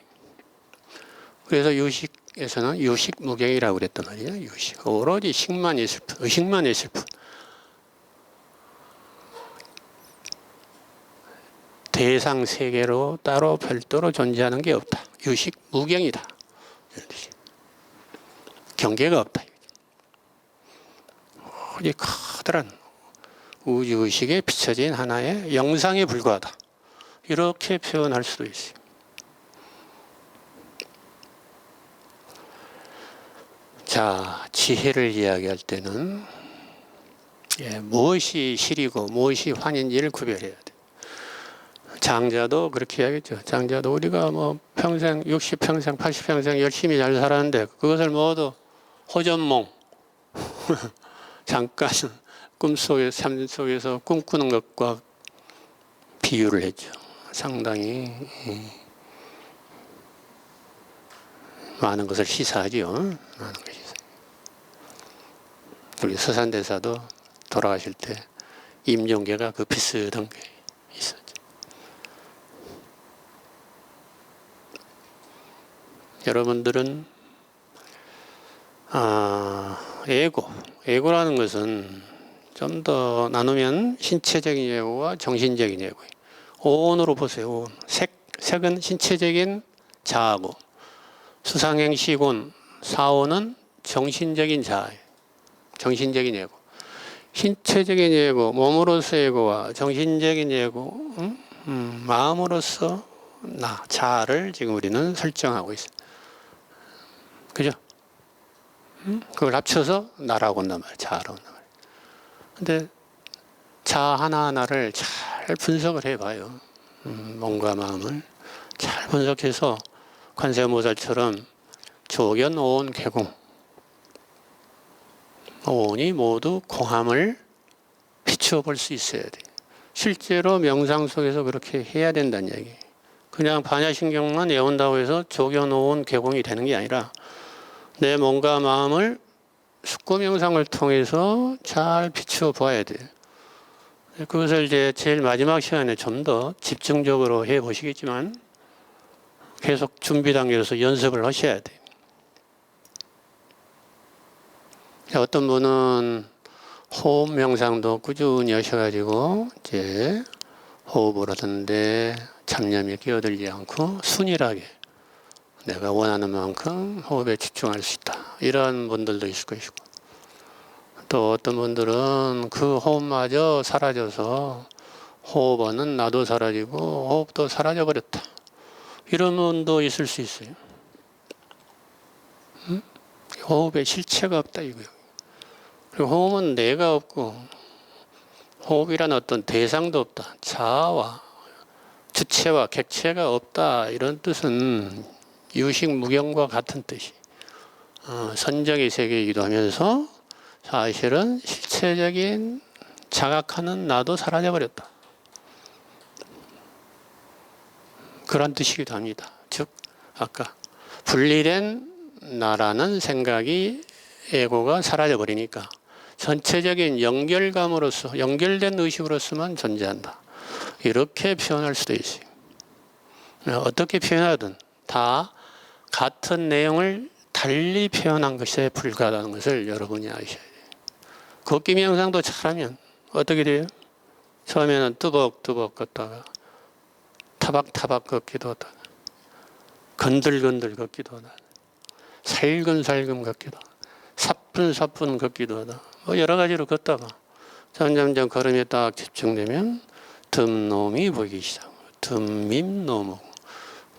그래서 유식에서는 유식무경이라고 그랬단 말이에요. 유식. 오로지 식만 있을 뿐, 의식만 있을 뿐. 대상 세계로 따로 별도로 존재하는 게 없다. 유식무경이다. 경계가 없다. 이 커다란 우주의식에 비춰진 하나의 영상에 불과하다. 이렇게 표현할 수도 있어요. 자, 지혜를 이야기할 때는 무엇이 실이고 무엇이 환인지를 구별해야 돼. 장자도 그렇게 이야기했죠. 장자도 우리가 평생 60평생 80평생 열심히 잘 살았는데 그것을 모두 호전몽 잠깐 꿈속에 삶 속에서 꿈꾸는 것과 비유를 했죠. 상당히 많은 것을 시사하죠. 많은 것을 시사. 우리 서산대사도 돌아가실 때 임종계가 그 비슷한 게 있었죠. 여러분들은 에고라는 것은 좀 더 나누면 신체적인 예고와 정신적인 예고. 오온으로 보세요. 오온. 색은 신체적인 자아고, 수상행시곤, 사온은 정신적인 자아예요. 정신적인 예고. 신체적인 예고, 몸으로서 예고와 정신적인 예고, 마음으로서 나, 자아를 지금 우리는 설정하고 있어요. 그죠? 그걸 합쳐서 나라고 한단 말이에요. 자아라고 한단 말이에요. 근데 자아 하나하나를 잘 분석을 해봐요. 몸과 마음을 잘 분석해서 관세음보살처럼 조견, 오온, 개공. 오온이 모두 공함을 비추어 볼 수 있어야 돼. 실제로 명상 속에서 그렇게 해야 된다는 얘기. 그냥 반야신경만 외운다고 해서 조견, 오온, 개공이 되는 게 아니라 내 몸과 마음을 숙고 명상을 통해서 잘 비추어 봐야 돼요. 그것을 이제 제일 마지막 시간에 좀 더 집중적으로 해 보시겠지만 계속 준비 단계에서 연습을 하셔야 돼요. 어떤 분은 호흡 명상도 꾸준히 하셔가지고 이제 호흡을 하던데 잡념에 끼어들지 않고 순일하게 내가 원하는 만큼 호흡에 집중할 수 있다. 이런 분들도 있을 것이고, 또 어떤 분들은 그 호흡마저 사라져서 호흡은 나도 사라지고 호흡도 사라져버렸다. 이런 분도 있을 수 있어요. 호흡에 실체가 없다 이거예요. 그리고 호흡은 내가 없고 호흡이란 어떤 대상도 없다. 자아와 주체와 객체가 없다. 이런 뜻은 유식무경과 같은 뜻이 선정의 세계이기도 하면서 사실은 실체적인 자각하는 나도 사라져버렸다. 그런 뜻이기도 합니다. 즉 아까 분리된 나라는 생각이 에고가 사라져버리니까 전체적인 연결감으로서 연결된 의식으로서만 존재한다. 이렇게 표현할 수도 있어요. 어떻게 표현하든 다 같은 내용을 달리 표현한 것에 불과하다는 것을 여러분이 아셔야 돼요. 걷기 명상도 잘하면 어떻게 돼요? 처음에는 뜨벅뜨벅 걷다가 타박타박 걷기도 하다가 건들건들 걷기도 하다가 살금살금 걷기도 하다가 사뿐사뿐 걷기도 하다가 뭐 여러 가지로 걷다가 점점점 걸음에 딱 집중되면 듬놈이 보이기 시작하고 듬밈노무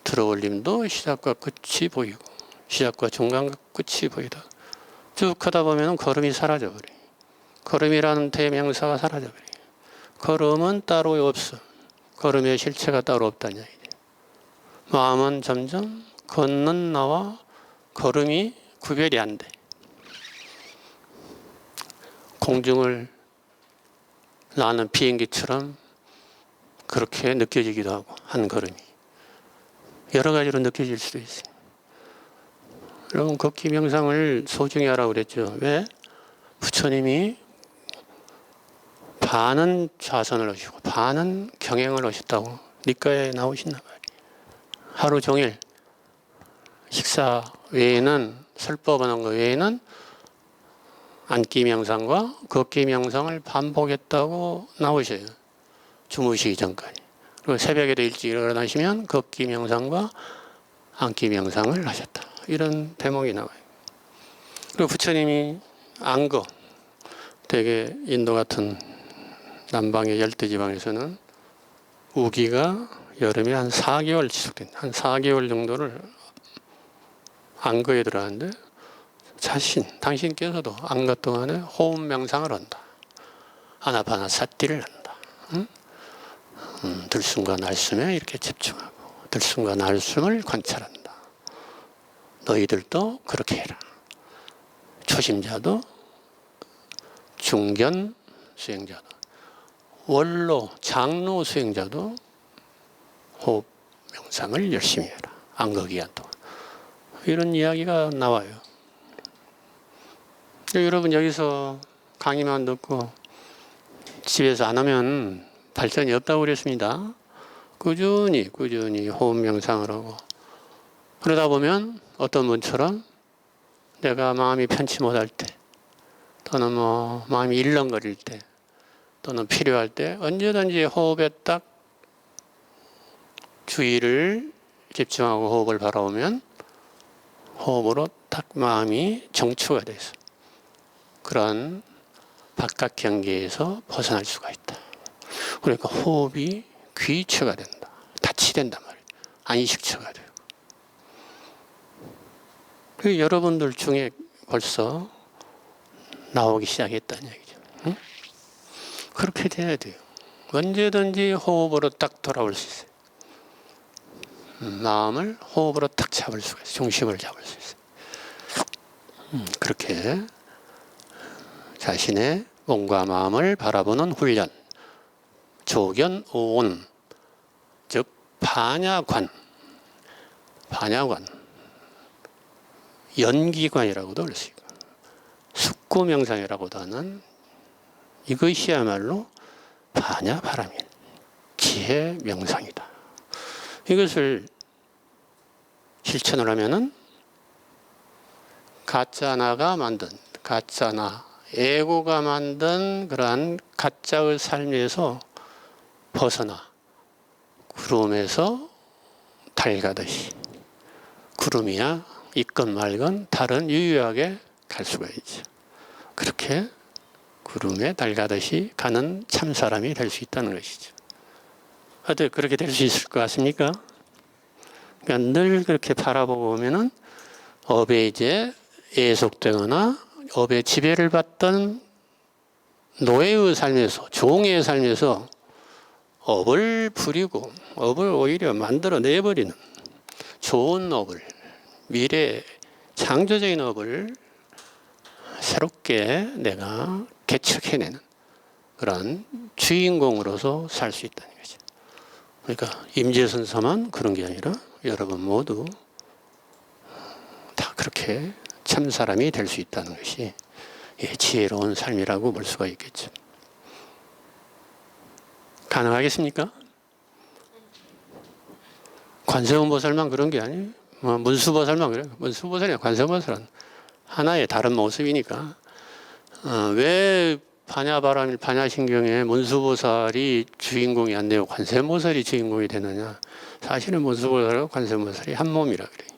들어올림도 시작과 끝이 보이고 시작과 중간과 끝이 보이다. 쭉 하다 보면 걸음이 사라져버려요. 걸음이라는 대명사가 사라져버려요. 걸음은 따로 없어. 걸음의 실체가 따로 없다는 얘기죠. 마음은 점점 걷는 나와 걸음이 구별이 안 돼. 공중을 나는 비행기처럼 그렇게 느껴지기도 하고 한 걸음이 여러 가지로 느껴질 수도 있어요. 여러분 걷기 명상을 소중히 하라고 그랬죠. 왜? 부처님이 반은 좌선을 하시고 반은 경행을 하셨다고 니까에 나오신단 말이에요. 하루 종일 식사 외에는 설법하는 것 외에는 앉기 명상과 걷기 명상을 반복했다고 나오셔요. 주무시기 전까지. 그리고 새벽에도 일찍 일어나시면 걷기 명상과 앉기 명상을 하셨다. 이런 대목이 나와요. 그리고 부처님이 안거, 되게 인도 같은 남방의 열대지방에서는 우기가 여름에 한 4개월 지속된다. 한 4개월 정도를 안거에 들어가는데 당신께서도 안거 동안에 호흡 명상을 한다. 아나파나사티를 한다. 응? 들숨과 날숨에 이렇게 집중하고 들숨과 날숨을 관찰한다. 너희들도 그렇게 해라. 초심자도 중견 수행자도 원로 장로 수행자도 호흡 명상을 열심히 해라. 안거 기간 동안. 이런 이야기가 나와요. 여러분 여기서 강의만 듣고 집에서 안 하면 발전이 없다고 그랬습니다. 꾸준히 호흡 명상을 하고 그러다 보면 어떤 분처럼 내가 마음이 편치 못할 때 또는 뭐 마음이 일렁거릴 때 또는 필요할 때 언제든지 호흡에 딱 주의를 집중하고 호흡을 바라보면 호흡으로 딱 마음이 정추가 돼서 그런 바깥 경계에서 벗어날 수가 있다. 그러니까 호흡이 귀처가 된다. 닻이 된단 말이에요. 안식처가 되고. 그 여러분들 중에 벌써 나오기 시작했다는 얘기죠. 응? 그렇게 돼야 돼요. 언제든지 호흡으로 딱 돌아올 수 있어요. 마음을 호흡으로 딱 잡을 수가 있어요. 중심을 잡을 수 있어요. 그렇게 자신의 몸과 마음을 바라보는 훈련, 조견오온, 즉 반야관, 연기관이라고도 할 수 있고 숙고명상이라고도 하는 이것이야말로 반야바라밀, 지혜 명상이다. 이것을 실천을 하면은 가짜나가 만든 가짜나 에고가 만든 그러한 가짜의 삶에서 벗어나 구름에서 달 가듯이 구름이야 있건 말건 달은 유유하게 갈 수가 있죠. 그렇게 구름에 달 가듯이 가는 참 사람이 될 수 있다는 것이죠. 어때 그렇게 될 수 있을 것 같습니까? 그러니까 늘 그렇게 바라보고 보면은 업에 이제 애속되거나 업의 지배를 받던 노예의 삶에서 종의 삶에서 업을 부리고 업을 오히려 만들어 내버리는 좋은 업을 미래 창조적인 업을 새롭게 내가 개척해내는 그런 주인공으로서 살 수 있다는 거죠. 그러니까 임재선사만 그런 게 아니라 여러분 모두 다 그렇게 참 사람이 될 수 있다는 것이 지혜로운 삶이라고 볼 수가 있겠죠. 가능하겠습니까? 관세음보살만 그런 게 아니에요. 뭐 문수보살만 그래요. 문수보살이나 관세음보살은 하나의 다른 모습이니까. 왜 반야바라밀 반야신경에 문수보살이 주인공이 안 되고 관세음보살이 주인공이 되느냐? 사실은 문수보살과 관세음보살이 한 몸이라 그래요.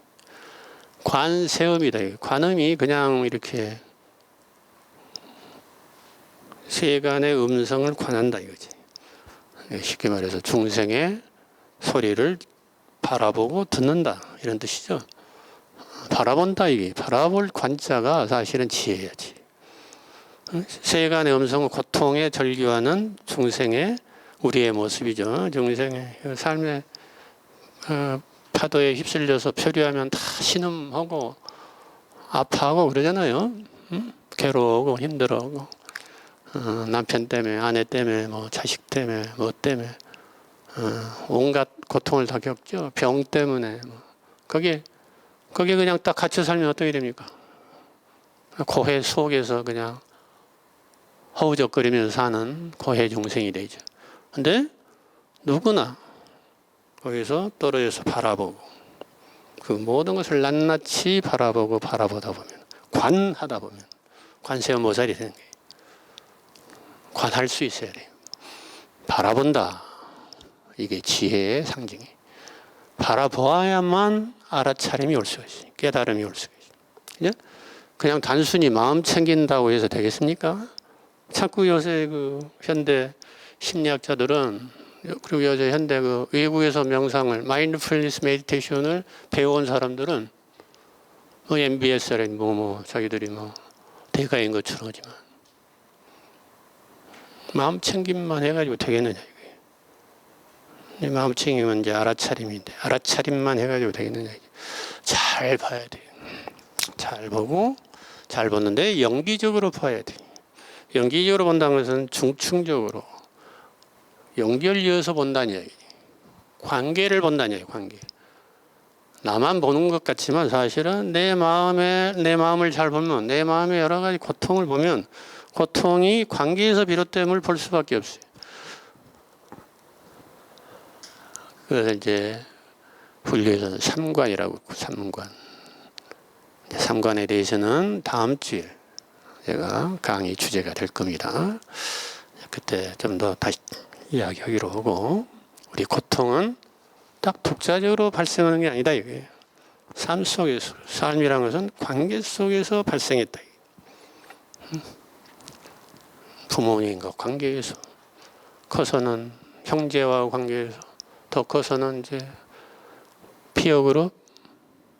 관세음이다. 관음이 그냥 이렇게 세간의 음성을 관한다 이거지. 쉽게 말해서 중생의 소리를 바라보고 듣는다 이런 뜻이죠. 바라본다 이게 바라볼 관자가 사실은 지혜야지. 세간의 음성을 고통에 절규하는 중생의 우리의 모습이죠. 중생의 삶의 파도에 휩쓸려서 표류하면 다 신음하고 아파하고 그러잖아요. 괴로워하고 힘들어하고 남편 때문에 아내 때문에 뭐 자식 때문에 뭐 때문에 온갖 고통을 다 겪죠. 병 때문에 거기에 그냥 딱 갇혀 살면 어떻게 됩니까? 고해 속에서 그냥 허우적거리면서 사는 고해 중생이 되죠. 근데 누구나 거기서 떨어져서 바라보고 그 모든 것을 낱낱이 바라보다 보면 관하다 보면 관세음보살이 되는 거예요. 관할 수 있어야 돼요. 바라본다. 이게 지혜의 상징이에요. 바라보아야만 알아차림이 올 수가 있어요. 깨달음이 올 수가 있어요. 그냥 단순히 마음 챙긴다고 해서 되겠습니까? 자꾸 요새 그 현대 심리학자들은 그리고 요새 현대 그 외국에서 명상을 마인드풀니스 메디테이션을 배워온 사람들은 뭐 MBS라니 뭐 자기들이 뭐 대가인 것처럼 하지만 마음 챙김만 해가지고 되겠느냐 이게. 마음 챙기면 이제 알아차림인데 알아차림만 해가지고 되겠느냐 이게. 잘 봐야 돼요. 잘 보고 잘 보는데 연기적으로 봐야 돼요. 연기적으로 본다는 것은 중층적으로 연결이어서 본다는 이야기. 관계를 본다는 이야기. 관계. 나만 보는 것 같지만 사실은 내 마음을 잘 보면 내 마음의 여러 가지 고통을 보면 고통이 관계에서 비롯됨을 볼 수밖에 없어요. 그래서 이제 분류에서는 삼관이라고 있고 삼관. 삼관에 대해서는 다음 주에 제가 강의 주제가 될 겁니다. 그때 좀 더 다시 이야기하기로 하고 우리 고통은 딱 독자적으로 발생하는 게 아니다 이거예요. 삶 속에서 삶이라는 것은 관계 속에서 발생했다. 부모님과 관계에서 커서는 형제와 관계에서 더 커서는 이제 피어 그룹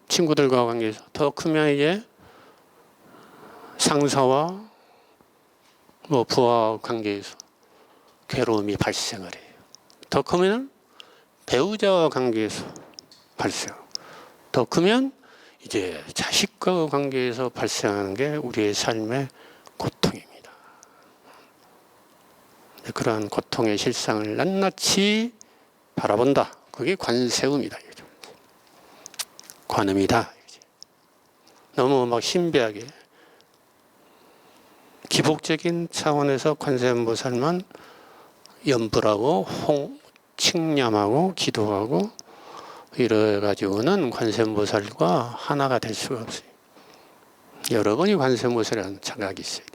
친구들과 관계에서 더 크면 이제 상사와 뭐 부하와 관계에서 괴로움이 발생을 해요. 더 크면 배우자와 관계에서 발생. 더 크면 이제 자식과 관계에서 발생하는 게 우리의 삶의 고통입니다. 그러한 고통의 실상을 낱낱이 바라본다. 그게 관세음이다. 관음이다. 너무 막 신비하게 기복적인 차원에서 관세음보살만 염불하고 칭념하고 기도하고 이래가지고는 관세음보살과 하나가 될 수가 없어요. 여러분이 관세음보살이라는 자각이 있어요.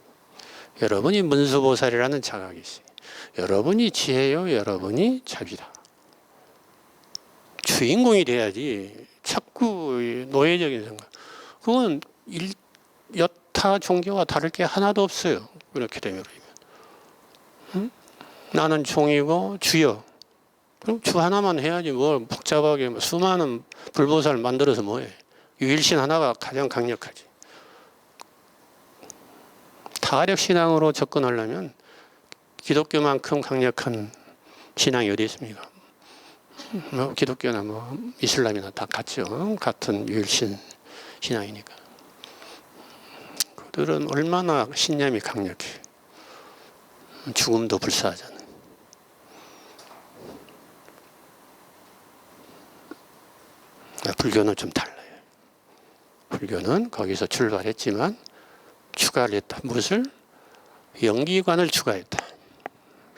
여러분이 문수보살이라는 자각이 있어요. 여러분이 지혜요, 여러분이 자비다. 주인공이 돼야지 자꾸 노예적인 생각. 그건 여타 종교와 다를 게 하나도 없어요. 그렇게 되면. 응? 나는 종이고 주여. 그럼 주 하나만 해야지 뭘 복잡하게 수많은 불보살 만들어서 뭐해. 유일신 하나가 가장 강력하지. 타가력 신앙으로 접근하려면 기독교만큼 강력한 신앙이 어디 있습니까? 뭐 기독교나 뭐 이슬람이나 다 같죠. 같은 유일신 신앙이니까. 그들은 얼마나 신념이 강력해. 죽음도 불사하잖아. 불교는 좀 달라요. 불교는 거기서 출발했지만 추가를 했다. 무엇을? 연기관을 추가했다.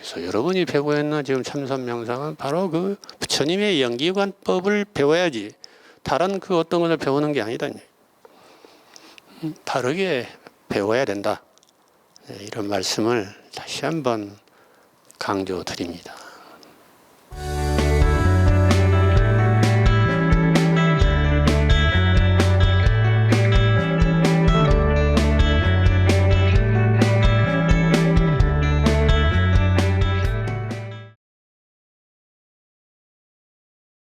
그래서 여러분이 배우고 있는 지금 참선 명상은 바로 그 부처님의 연기관법을 배워야지 다른 그 어떤 것을 배우는 게 아니다. 바르게 배워야 된다. 이런 말씀을 다시 한번 강조드립니다.